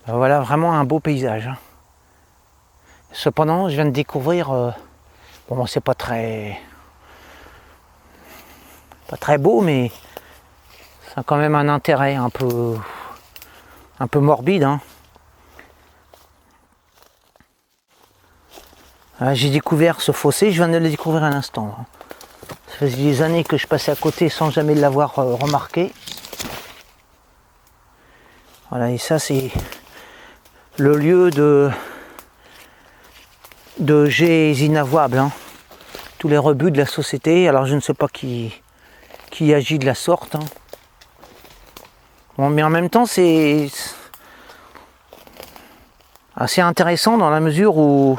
Voilà vraiment un beau paysage. Cependant, je viens de découvrir, bon, c'est pas très beau, mais ça a quand même un intérêt un peu morbide, hein. J'ai découvert ce fossé, je viens de le découvrir à l'instant. Ça faisait des années que je passais à côté sans jamais l'avoir remarqué. Voilà, et ça c'est le lieu de jets inavouables, hein. Tous les rebuts de la société. Alors je ne sais pas qui agit de la sorte, hein. Bon, mais en même temps c'est assez intéressant dans la mesure où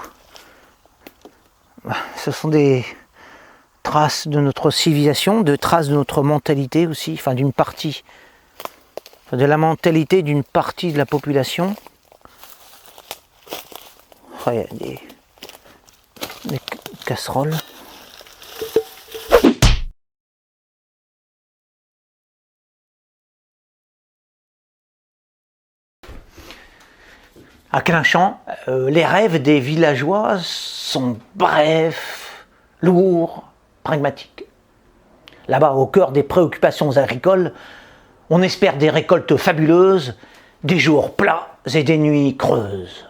ce sont des traces de notre civilisation, de traces de notre mentalité aussi, enfin d'une partie, de la mentalité d'une partie de la population. Il y a des casseroles. À Clinchamp, les rêves des villageois sont brefs, lourds, pragmatiques. Là-bas, au cœur des préoccupations agricoles, on espère des récoltes fabuleuses, des jours plats et des nuits creuses.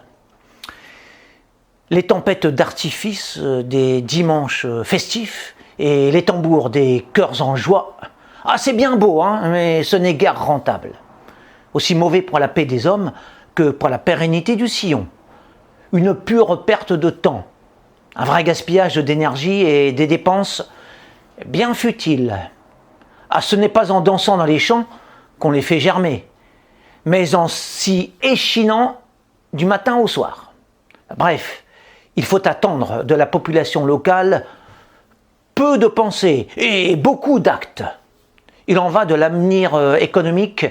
Les tempêtes d'artifice des dimanches festifs et les tambours des chœurs en joie, ah c'est bien beau, hein, mais ce n'est guère rentable. Aussi mauvais pour la paix des hommes que pour la pérennité du sillon. Une pure perte de temps, un vrai gaspillage d'énergie et des dépenses bien futiles. Ah, ce n'est pas en dansant dans les champs qu'on les fait germer, mais en s'y échinant du matin au soir. Bref, il faut attendre de la population locale peu de pensées et beaucoup d'actes. Il en va de l'avenir économique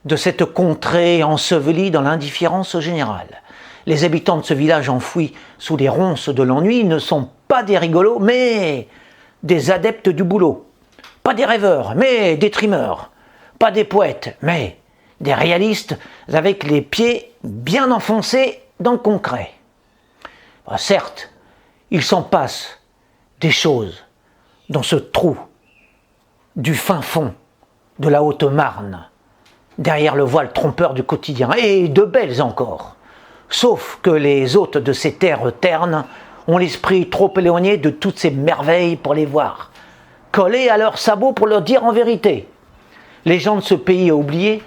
de cette contrée ensevelie dans l'indifférence générale. Les habitants de ce village enfoui sous les ronces de l'ennui ne sont pas des rigolos, mais des adeptes du boulot. Pas des rêveurs, mais des trimeurs. Pas des poètes, mais des réalistes avec les pieds bien enfoncés dans le concret. Certes, il s'en passe des choses dans ce trou du fin fond de la Haute-Marne, derrière le voile trompeur du quotidien, et de belles encore. Sauf que les hôtes de ces terres ternes ont l'esprit trop éloigné de toutes ces merveilles pour les voir, collés à leurs sabots pour leur dire en vérité. Les gens de ce pays oublié,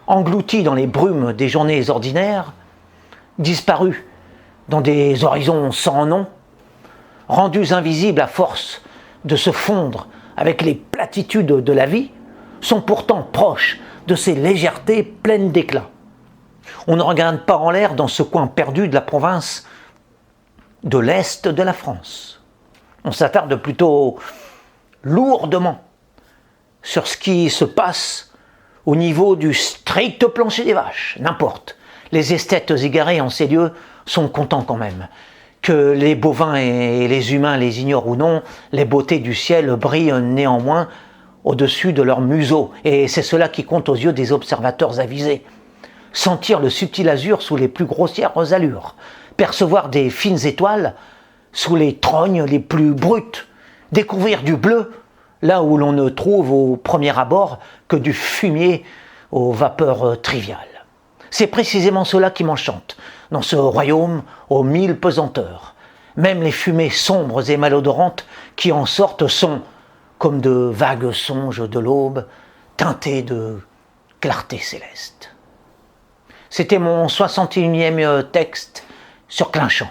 engloutis dans les brumes des journées ordinaires, disparus dans des horizons sans nom, rendus invisibles à force de se fondre avec les platitudes de la vie, sont pourtant proches de ces légèretés pleines d'éclat. On ne regarde pas en l'air dans ce coin perdu de la province de l'Est de la France. On s'attarde plutôt lourdement sur ce qui se passe au niveau du strict plancher des vaches. N'importe. Les esthètes égarés en ces lieux sont contents quand même. Que les bovins et les humains les ignorent ou non, les beautés du ciel brillent néanmoins au-dessus de leur museau, et c'est cela qui compte aux yeux des observateurs avisés. Sentir le subtil azur sous les plus grossières allures, percevoir des fines étoiles sous les trognes les plus brutes, découvrir du bleu là où l'on ne trouve au premier abord que du fumier aux vapeurs triviales. C'est précisément cela qui m'enchante, dans ce royaume aux mille pesanteurs. Même les fumées sombres et malodorantes qui en sortent sont comme de vagues songes de l'aube, teintés de clarté céleste. C'était mon 61e texte sur Clinchamp.